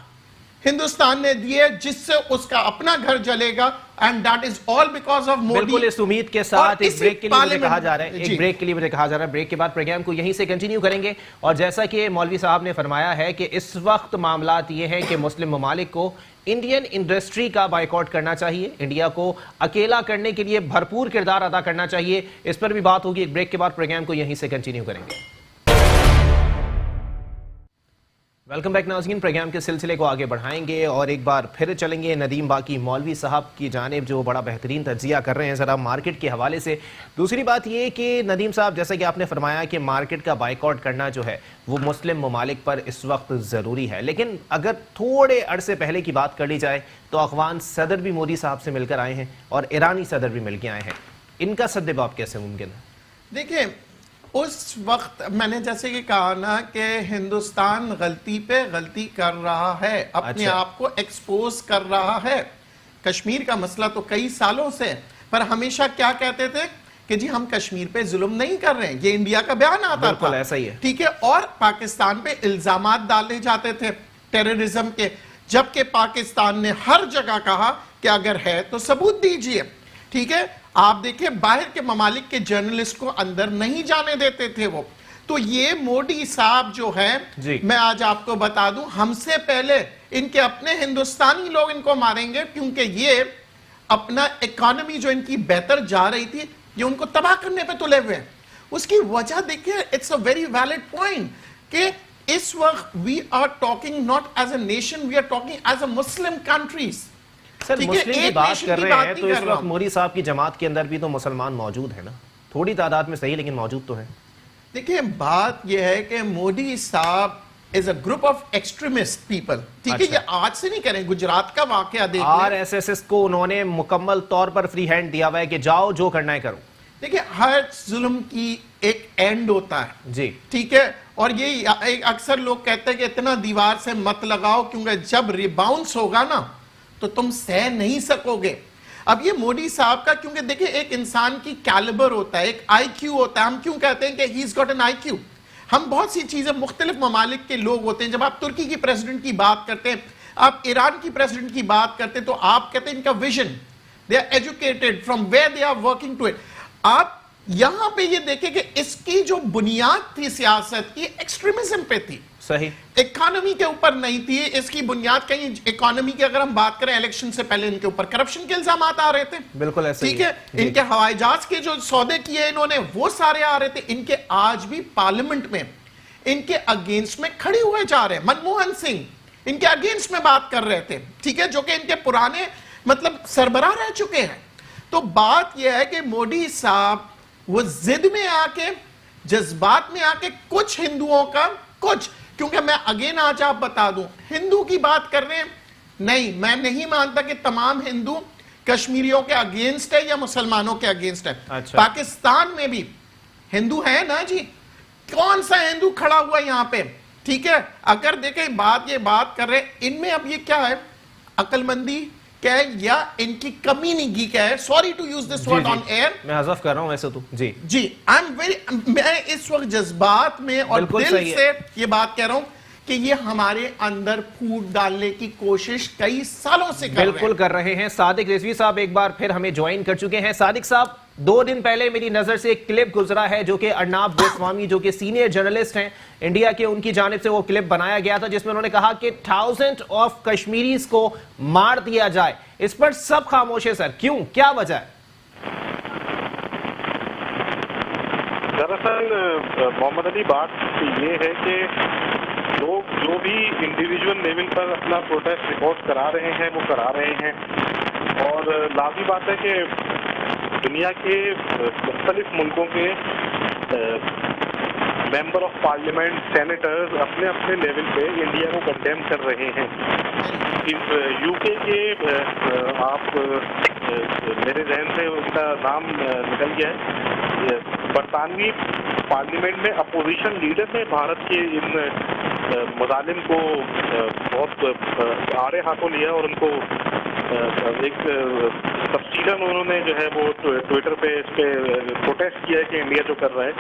B: ہندوستان نے دیے جس سے اس کا اپنا گھر جلے گا, and that is all because of Modi.
A: بالکل اس امید کے ساتھ ایک بریک کے لیے مجھے کہا جا رہا ہے, ایک بریک کے لیے مجھے کہا جا رہا ہے. بریک کے بعد پروگرام کو یہیں سے کنٹینیو کریں گے. اور جیسا کہ مولوی صاحب نے فرمایا ہے کہ اس وقت معاملات یہ ہیں کہ مسلم ممالک کو انڈین انڈسٹری کا بائیکاٹ کرنا چاہیے, انڈیا کو اکیلا کرنے کے لیے بھرپور کردار ادا کرنا چاہیے. اس پر بھی بات ہوگی. ایک بریک کے بعد پروگرام کو یہیں سے کنٹینیو کریں گے. ویلکم بیک ناظرین, پروگرام کے سلسلے کو آگے بڑھائیں گے اور ایک بار پھر چلیں گے ندیم باقی مولوی صاحب کی جانب, جو بڑا بہترین تجزیہ کر رہے ہیں ذرا مارکیٹ کے حوالے سے. دوسری بات یہ کہ ندیم صاحب, جیسا کہ آپ نے فرمایا کہ مارکیٹ کا بائیکاٹ کرنا جو ہے وہ مسلم ممالک پر اس وقت ضروری ہے, لیکن اگر تھوڑے عرصے پہلے کی بات کر لی جائے تو افغان صدر بھی مودی صاحب سے مل کر آئے ہیں اور ایرانی صدر بھی مل کے آئے ہیں. ان کا سد باب کیسے ممکن ہے؟
B: دیکھیں, اس وقت میں نے جیسے کہ کہا نا کہ ہندوستان غلطی پہ غلطی کر رہا ہے, اپنے آپ کو ایکسپوز کر رہا ہے. کشمیر کا مسئلہ تو کئی سالوں سے, پر ہمیشہ کیا کہتے تھے کہ جی ہم کشمیر پہ ظلم نہیں کر رہے ہیں, یہ انڈیا کا بیان آتا تھا.
A: بالکل ایسا ہی ہے.
B: ٹھیک ہے, اور پاکستان پہ الزامات ڈالے جاتے تھے ٹیررزم کے, جبکہ پاکستان نے ہر جگہ کہا کہ اگر ہے تو ثبوت دیجئے. ٹھیک ہے, آپ دیکھیں باہر کے ممالک کے جرنلسٹ کو اندر نہیں جانے دیتے تھے وہ. تو یہ مودی صاحب جو ہے, میں آج آپ کو بتا دوں, ہم سے پہلے ان کے اپنے ہندوستانی لوگ ان کو ماریں گے, کیونکہ یہ اپنا اکانومی جو ان کی بہتر جا رہی تھی, یہ ان کو تباہ کرنے پہ تلے ہوئے ہیں. اس کی وجہ دیکھیں, it's a very valid point کہ اس وقت we are talking not as a nation, we are talking as a Muslim countries.
A: سر مسلم کی بات کر رہے ہیں تو اس وقت مودی صاحب کی جماعت کے اندر بھی تو مسلمان موجود ہیں نا, تھوڑی تعداد میں صحیح لیکن موجود تو ہیں.
B: دیکھیں بات یہ ہے کہ مودی صاحب is a group of extremist people. ٹھیک ہے, یہ آج سے نہیں کریں, گجرات کا واقعہ دیکھ لیں.
A: RSS کو انہوں نے مکمل طور پر فری ہینڈ دیا ہوا ہے کہ جاؤ جو کرنا ہے کرو.
B: دیکھیں ہر ظلم کی ایک اینڈ ہوتا ہے
A: جی,
B: ٹھیک ہے, اور یہ اکثر لوگ کہتے ہیں کہ اتنا دیوار سے مت لگاؤ کیونکہ جب ریباؤنس ہوگا نا تو تم سہ نہیں سکو گے. اب یہ مودی صاحب کا, کیونکہ دیکھیں ایک انسان کی کیلیبر ہوتا ہے, ایک آئی کیو ہوتا ہے. ہم کیوں کہتے ہیں کہ he's got an IQ. ہم بہت سی چیزیں, مختلف ممالک کے لوگ ہوتے ہیں, جب آپ ترکی کی پریزیڈنٹ کی بات کرتے ہیں, آپ ایران کی پریزیڈنٹ کی بات کرتے ہیں, تو آپ کہتے ہیں ان کا vision, they are educated from where they are working to it. آپ یہاں پہ یہ دیکھیں کہ اس کی جو بنیاد تھی سیاست کی, ایکسٹریمزم پہ تھی,
A: صحیح,
B: اکانومی کے اوپر نہیں تھی. اس کی بنیاد کہیں اکانومی کی اگر ہم بات کریں, الیکشن سے پہلے ان کے اوپر کرپشن کے الزامات آ رہے تھے,
A: بالکل ایسے ہی
B: ٹھیک ہے, ان کے ہوائی جہاز کے جو سودے کیے انہوں نے وہ سارے آ رہے تھے. ان کے آج بھی پارلیمنٹ میں ان کے اگینسٹ میں کھڑے ہوئے جا رہے ہیں. منموہن سنگھ ان کے اگینسٹ میں بات کر رہے تھے, ٹھیک ہے, جو کہ ان کے پرانے مطلب سربراہ رہ چکے ہیں. تو بات یہ ہے کہ مودی صاحب وہ ضد میں آ کے, جذبات میں آ کے, کچھ ہندوؤں کا, کچھ, کیونکہ میں اگین آج آپ بتا دوں, ہندو کی بات کر رہے ہیں, نہیں, میں نہیں مانتا کہ تمام ہندو کشمیریوں کے اگینسٹ ہے یا مسلمانوں کے اگینسٹ ہے. پاکستان میں بھی ہندو ہے نا جی, کون سا ہندو کھڑا ہوا یہاں پہ, ٹھیک ہے. اگر دیکھیں یہ بات کر رہے ہیں, ان میں اب یہ کیا ہے, عقل مندی کیا ہے یا ان کی کمی نہیں کیا ہے, sorry to use this word on air,
A: میں حذف کر رہا ہوں ایسے تو. جی
B: جی, میں اس وقت جذبات میں اور دل سے یہ بات کہہ رہا ہوں کہ یہ ہمارے اندر پھوٹ ڈالنے کی کوشش کئی سالوں سے
A: بالکل کر رہے ہیں. صادق رضوی صاحب ایک بار پھر ہمیں جوائن کر چکے ہیں. صادق صاحب, 2 دن پہلے میری نظر سے ایک کلپ گزرا ہے جو کہ ارناب گوسوامی جو کہ سینئر جرنلسٹ ہیں انڈیا کے, ان کی جانب سے وہ کلپ بنایا گیا تھا جس میں انہوں نے کہا کہ 1000 آف کشمیریز کو مار دیا جائے. اس پر سب خاموش ہے سر, کیوں, کیا وجہ ہے؟
C: دراصل محمد علی بات یہ ہے کہ لوگ جو بھی انڈیویجول لیول پر اپنا پروٹیسٹ ریکارڈ کرا رہے ہیں وہ کرا رہے ہیں, اور لازمی بات ہے کہ دنیا کے مختلف ملکوں کے ممبر آف پارلیمنٹ, سینیٹرز اپنے اپنے لیول پہ انڈیا کو کنڈیم کر رہے ہیں. یو کے آپ میرے ذہن سے ان کا نام نکل گیا ہے, برطانوی پارلیمنٹ میں اپوزیشن لیڈر نے بھارت کے ان مظالم کو بہت آڑے ہاتھوں لیا اور ان کو ایک تفصیلاً انہوں نے جو ہے وہ ٹویٹر پہ اس پہ پروٹیسٹ کیا ہے کہ انڈیا جو کر رہا ہے.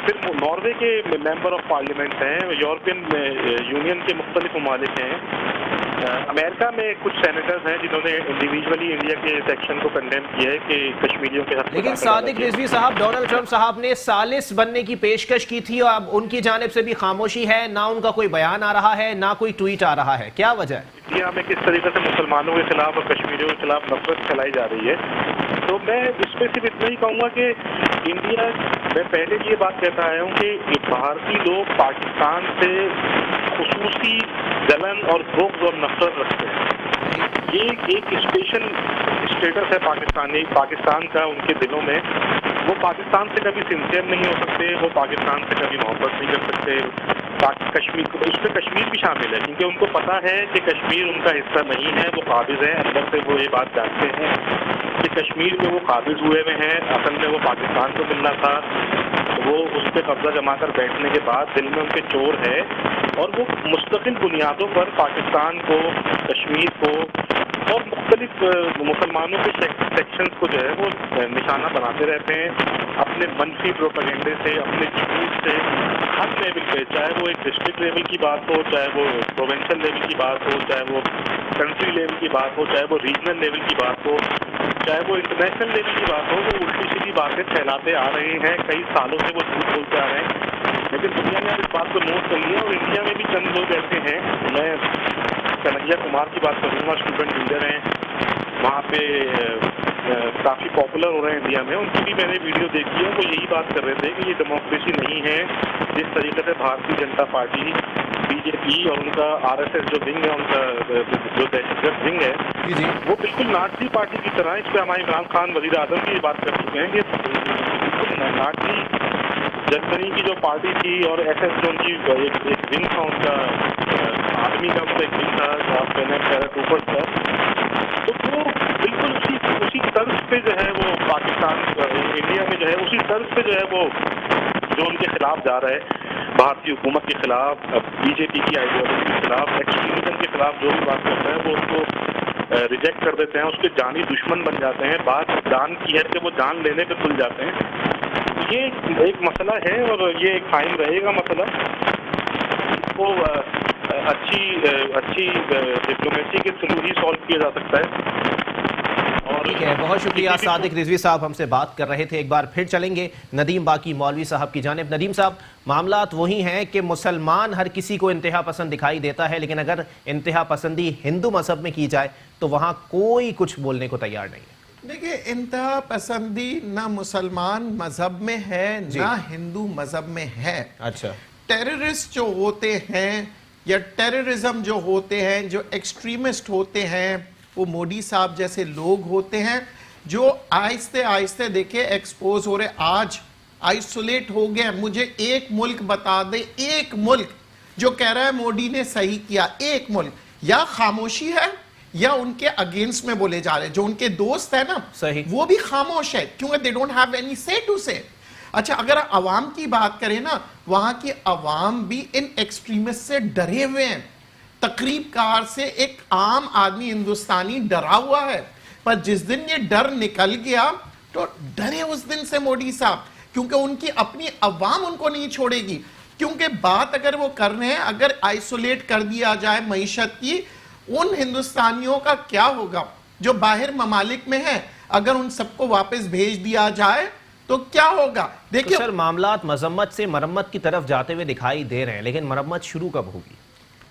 C: پھر ناروے کے ممبر آف پارلیمنٹ ہیں, یورپین یونین کے مختلف ممالک ہیں, امریکہ میں کچھ سینیٹرز ہیں جنہوں نے انڈیویجولی انڈیا کے سیکشن کو کنڈیم کیا ہے کہ کشمیریوں کے حق.
A: لیکن صادق رضوی صاحب, ڈونلڈ ٹرمپ صاحب نے ثالث بننے کی پیشکش کی تھی اور اب ان کی جانب سے بھی خاموشی ہے, نہ ان کا کوئی بیان آ رہا ہے نہ کوئی ٹویٹ آ رہا ہے, کیا وجہ ہے؟
C: انڈیا میں کس طریقے سے مسلمانوں کے خلاف اور کشمیریوں کے خلاف نفرت پھیلائی جا رہی ہے, تو میں اس پہ صرف اتنا ہی کہوں گا کہ انڈیا, میں پہلے یہ بات کہتا آیا ہوں کہ بھارتی لوگ پاکستان سے خصوصی جلن اور بغض اور نفرت رکھتے ہیں. یہ ایک اسپیشل اسٹیٹس ہے پاکستان کا ان کے دلوں میں. وہ پاکستان سے کبھی سنسیئر نہیں ہو سکتے, وہ پاکستان سے کبھی محبت نہیں کر سکتے. کشمیر, اس میں کشمیر بھی شامل ہے کیونکہ ان کو پتا ہے کہ کشمیر ان کا حصہ نہیں ہے, وہ قابض ہیں, اندر سے وہ یہ بات جانتے ہیں کہ کشمیر میں وہ قابض ہوئے ہوئے ہیں. اصل میں وہ پاکستان کو ملنا تھا, وہ اس پہ قبضہ جما کر بیٹھنے کے بعد دل میں ان کے چور ہے, اور وہ مستقل بنیادوں پر پاکستان کو, کشمیر کو اور مختلف مسلمانوں کے سیکشنز کو جو ہے وہ نشانہ بناتے رہتے ہیں اپنے منفی پروپیگنڈے سے، اپنے جھوٹ سے، ہر لیول پہ، چاہے وہ ایک ڈسٹرکٹ لیول کی بات ہو، چاہے وہ پروونشل لیول کی بات ہو، چاہے وہ کنٹری لیول کی بات ہو، چاہے وہ ریجنل لیول کی بات ہو، چاہے وہ انٹرنیشنل لیول کی بات ہو، وہ الٹی سیدھی باتیں پھیلاتے آ رہے ہیں، کئی سالوں سے وہ جھوٹ بولتے آ رہے ہیں۔ لیکن دنیا میں آپ اس بات کو نوٹ کر لیا، اور انڈیا میں بھی چند لوگ ایسے ہیں، میں کنہیا کمار کی بات کروں گا، اسٹوڈنٹ لیڈر ہیں وہاں پہ، کافی پاپولر ہو رہے ہیں انڈیا میں، ان کی بھی میں نے ویڈیو دیکھی ہے، وہ یہی بات کر رہے تھے کہ یہ ڈیموکریسی نہیں ہے جس طریقے سے Bharatiya Janata party, B J پی اور ان کا آر ایس ایس جو ونگ ہے، ان کا جو دہشت گرد ونگ ہے، وہ بالکل نازی پارٹی کی طرح، اس پہ ہمارے عمران خان وزیر اعظم کی بات کر چکے ہیں کہ بالکل نازی جرمنی کی جو پارٹی تھی، اور ایس ایس جو ان کی ایک ونگ تھا، ان کا آرمی کا ان کا ایک ونگ تھا پیراٹروپرز کا، تو وہ بالکل اسی طرز پہ جو ہے وہ پاکستان انڈیا میں جو ہے اسی طرز پہ جو ہے وہ جو ان کے خلاف جا رہا ہے، بھارتی حکومت کے خلاف، بی جے پی کی آئیڈیالوجی کے خلاف، ایکسٹریمزم کے خلاف جو بھی بات کرتا ہے وہ اس کو ریجیکٹ کر دیتے ہیں، اس کے جانی دشمن بن جاتے ہیں، بات جان کی ہے کہ وہ جان لینے پہ تل جاتے ہیں۔ یہ ایک مسئلہ ہے اور یہ ایک قائم رہے گا مسئلہ، اس کو اچھی ڈپلومیسی کے تھرو ہی سالو کیا جا سکتا ہے۔
A: ٹھیک ہے، بہت شکریہ صادق رضوی صاحب ہم سے بات کر رہے تھے۔ ایک بار پھر چلیں گے ندیم باقی مولوی صاحب کی جانب۔ ندیم صاحب، معاملات وہی ہیں کہ مسلمان ہر کسی کو انتہا پسند دکھائی دیتا ہے، لیکن اگر انتہا پسندی ہندو مذہب میں کی جائے تو وہاں کوئی کچھ بولنے کو تیار نہیں ہے۔
B: دیکھیں، انتہا پسندی نہ مسلمان مذہب میں ہے نہ ہندو مذہب میں ہے۔
A: اچھا،
B: ٹیررسٹ جو ہوتے ہیں یا ٹیررزم جو ہوتے ہیں، جو ایکسٹریمسٹ ہوتے ہیں، وہ مودی صاحب جیسے لوگ ہوتے ہیں جو آہستہ آہستہ دیکھیں ایکسپوز ہو رہے۔ آج آئسولیٹ ہو گئے۔ مجھے ایک ملک بتا دے، ایک ملک جو کہہ رہا ہے مودی نے صحیح کیا، ایک ملک، یا خاموشی ہے یا ان کے اگینسٹ میں بولے جا رہے ہیں۔ جو ان کے دوست ہیں نا،
A: صحیح،
B: وہ بھی خاموش ہے کیونکہ they don't have any say to say۔ اچھا، اگر عوام کی بات کریں نا، وہاں کی عوام بھی ان ایکسٹریمسٹ سے ڈرے ہوئے ہیں۔ تقریب کار سے ایک عام آدمی ہندوستانی ڈرا ہوا ہے، پر جس دن یہ ڈر نکل گیا تو ڈرے اس دن سے مودی صاحب، کیونکہ ان کی اپنی عوام ان کو نہیں چھوڑے گی۔ کیونکہ بات اگر وہ کر رہے ہیں، اگر آئسولیٹ کر دیا جائے معیشت کی، ان ہندوستانیوں کا کیا ہوگا جو باہر ممالک میں ہیں؟ اگر ان سب کو واپس بھیج دیا جائے تو کیا ہوگا؟ دیکھیں
A: سر، معاملات مذمت سے مرمت کی طرف جاتے ہوئے دکھائی دے رہے ہیں، لیکن مرمت شروع کب ہوگی؟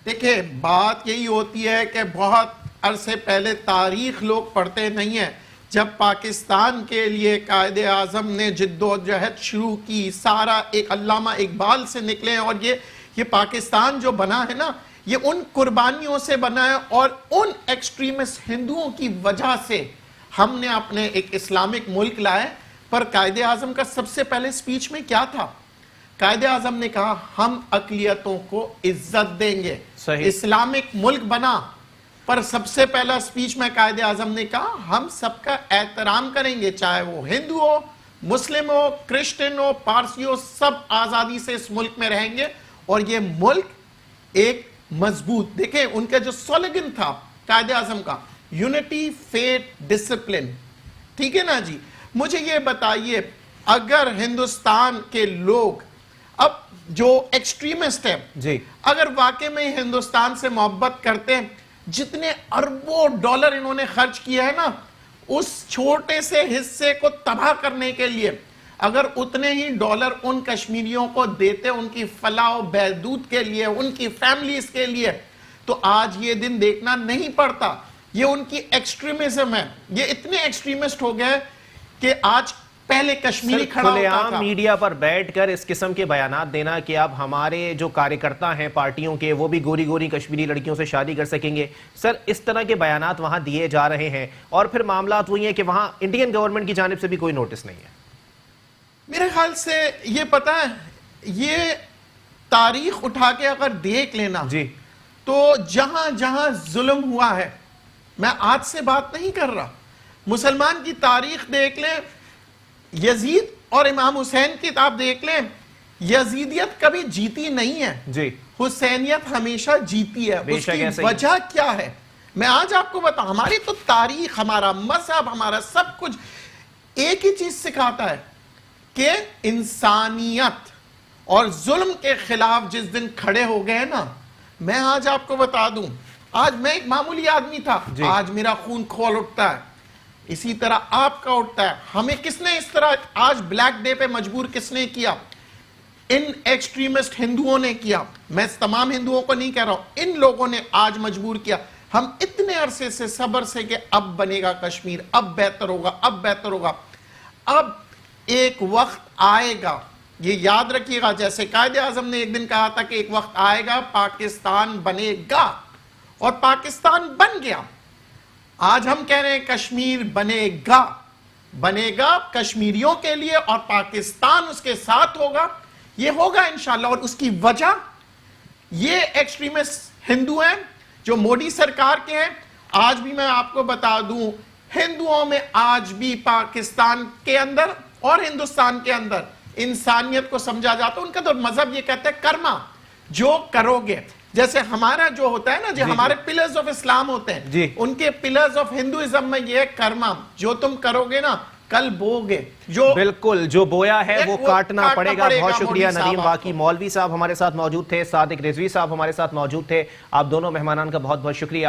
B: دیکھیں، بات یہی ہوتی ہے کہ بہت عرصے پہلے تاریخ لوگ پڑھتے نہیں ہیں۔ جب پاکستان کے لیے قائد اعظم نے جد و جہد شروع کی، سارا ایک علامہ اقبال سے نکلے، اور یہ پاکستان جو بنا ہے نا، یہ ان قربانیوں سے بنا ہے، اور ان ایکسٹریمسٹ ہندوؤں کی وجہ سے ہم نے اپنے ایک اسلامک ملک لائے۔ پر قائد اعظم کا سب سے پہلے سپیچ میں کیا تھا؟ قائد اعظم نے کہا ہم اقلیتوں کو عزت دیں گے، اسلامک ملک بنا۔ پر سب سے پہلا سپیچ میں قائد اعظم نے کہا ہم سب کا احترام کریں گے، چاہے وہ ہندو ہو، مسلم ہو، کرسچن ہو، پارسی ہو، سب آزادی سے اس ملک میں رہیں گے، اور یہ ملک ایک مضبوط۔ دیکھیں ان کا جو سلوگن تھا قائد اعظم کا، یونٹی، فیتھ، ڈسپلن، ٹھیک ہے نا جی؟ مجھے یہ بتائیے، اگر ہندوستان کے لوگ اب جو ایکسٹریمسٹ ہیں،
A: جی،
B: اگر واقع میں ہندوستان سے محبت کرتے ہیں، جتنے اربوں ڈالر انہوں نے خرچ کیا ہے نا اس چھوٹے سے حصے کو تباہ کرنے کے لیے، اگر اتنے ہی ڈالر ان کشمیریوں کو دیتے ان کی فلاح و بہبود کے لیے، ان کی فیملیز کے لیے، تو آج یہ دن دیکھنا نہیں پڑتا۔ یہ ان کی ایکسٹریمزم ہے۔ یہ اتنے ایکسٹریمسٹ ہو گئے کہ آج پہلے کشمیری کھڑا ہوتا تھا۔
A: میڈیا پر بیٹھ کر اس قسم کے بیانات دینا کہ اب ہمارے جو کارکرتا ہیں پارٹیوں کے، وہ بھی گوری گوری کشمیری لڑکیوں سے شادی کر سکیں گے، سر اس طرح کے بیانات وہاں دیے جا رہے ہیں، اور پھر معاملات وہی ہیں کہ وہاں انڈین گورنمنٹ کی جانب سے بھی کوئی نوٹس نہیں ہے۔
B: میرے خیال سے یہ پتہ ہے، یہ تاریخ اٹھا کے اگر دیکھ لینا
A: جی،
B: تو جہاں جہاں ظلم ہوا ہے، میں آج سے بات نہیں کر رہا، مسلمان کی تاریخ دیکھ لیں، یزید اور امام حسین کی آپ دیکھ لیں، یزیدیت کبھی جیتی نہیں ہے،
A: جی،
B: حسینیت ہمیشہ جیتی ہے۔ اس کی
A: ایسا ہی
B: وجہ کیا ہے؟ میں آج آپ کو بتاؤں، ہماری تو تاریخ، ہمارا مذہب، ہمارا سب کچھ ایک ہی چیز سکھاتا ہے کہ انسانیت اور ظلم کے خلاف جس دن کھڑے ہو گئے نا، میں آج آپ کو بتا دوں، آج میں ایک معمولی آدمی تھا، آج میرا خون کھول اٹھتا ہے، اسی طرح آپ کا اٹھتا ہے. ہمیں کس نے اس طرح آج بلیک ڈے پہ مجبور کس نے کیا؟ ان ایکسٹریمسٹ ہندوؤں نے کیا. میں تمام ہندوؤں کو نہیں کہہ رہا ہوں، ان لوگوں نے آج مجبور کیا. ہم اتنے عرصے سے صبر سے کہ اب بنے گا کشمیر، اب بہتر ہوگا، اب بہتر ہوگا. اب ایک وقت آئے گا، یہ یاد رکھیے گا، جیسے قائد اعظم نے ایک دن کہا تھا کہ ایک وقت آئے گا پاکستان بنے گا، اور پاکستان بن گیا. آج ہم کہہ رہے ہیں کشمیر بنے گا، بنے گا کشمیریوں کے لیے، اور پاکستان اس کے ساتھ ہوگا. یہ ہوگا انشاءاللہ. اور اس کی وجہ یہ ایکسٹریمسٹ ہندو ہیں جو مودی سرکار کے ہیں. آج بھی میں آپ کو بتا دوں، ہندوؤں میں آج بھی پاکستان کے اندر اور ہندوستان کے اندر انسانیت کو سمجھا جاتا ہے. ان کا تو مذہب یہ کہتا ہے کرما، جو کرو گے. جیسے ہمارا جو ہوتا ہے نا، جو ہمارے پلرز آف اسلام ہوتے ہیں، ان کے پلرز آف ہندوازم میں یہ ہے کرما، جو تم کرو گے نا کل بوگے. جو
A: بالکل جو بویا ہے وہ کاٹنا پڑے گا. بہت شکریہ ندیم. باقی مولوی صاحب ہمارے ساتھ موجود تھے، صادق رضوی صاحب ہمارے ساتھ موجود تھے. آپ دونوں مہمانان کا بہت بہت شکریہ.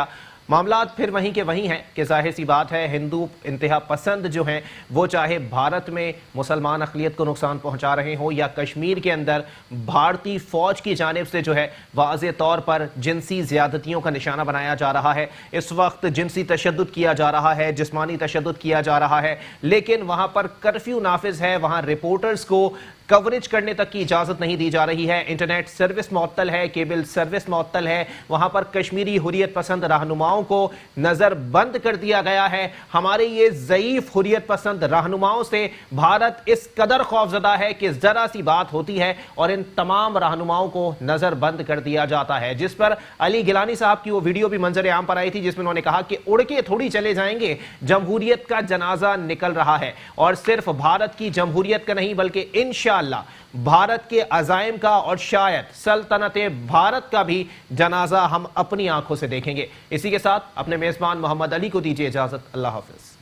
A: معاملات پھر وہیں کے وہیں ہیں کہ ظاہر سی بات ہے ہندو انتہا پسند جو ہیں وہ چاہے بھارت میں مسلمان اقلیت کو نقصان پہنچا رہے ہوں یا کشمیر کے اندر بھارتی فوج کی جانب سے جو ہے واضح طور پر جنسی زیادتیوں کا نشانہ بنایا جا رہا ہے. اس وقت جنسی تشدد کیا جا رہا ہے، جسمانی تشدد کیا جا رہا ہے، لیکن وہاں پر کرفیو نافذ ہے. وہاں رپورٹرز کو کوریج کرنے تک کی اجازت نہیں دی جا رہی ہے. انٹرنیٹ سروس معطل ہے، کیبل سروس معطل ہے. وہاں پر کشمیری حریت پسند رہنماؤں کو نظر بند کر دیا گیا ہے. ہمارے یہ ضعیف حریت پسند رہنماؤں سے بھارت اس قدر خوفزدہ ہے کہ ذرا سی بات ہوتی ہے اور ان تمام رہنماؤں کو نظر بند کر دیا جاتا ہے. جس پر علی گیلانی صاحب کی وہ ویڈیو بھی منظر عام پر آئی تھی جس میں انہوں نے کہا کہ اڑ کے تھوڑی چلے جائیں گے، جمہوریت کا جنازہ نکل رہا ہے. اور صرف بھارت کی جمہوریت کا نہیں بلکہ انشاءاللہ بھارت کے عزائم کا اور شاید سلطنت بھارت کا بھی جنازہ ہم اپنی آنکھوں سے دیکھیں گے. اسی کے ساتھ اپنے میزبان محمد علی کو دیجیے اجازت. اللہ حافظ.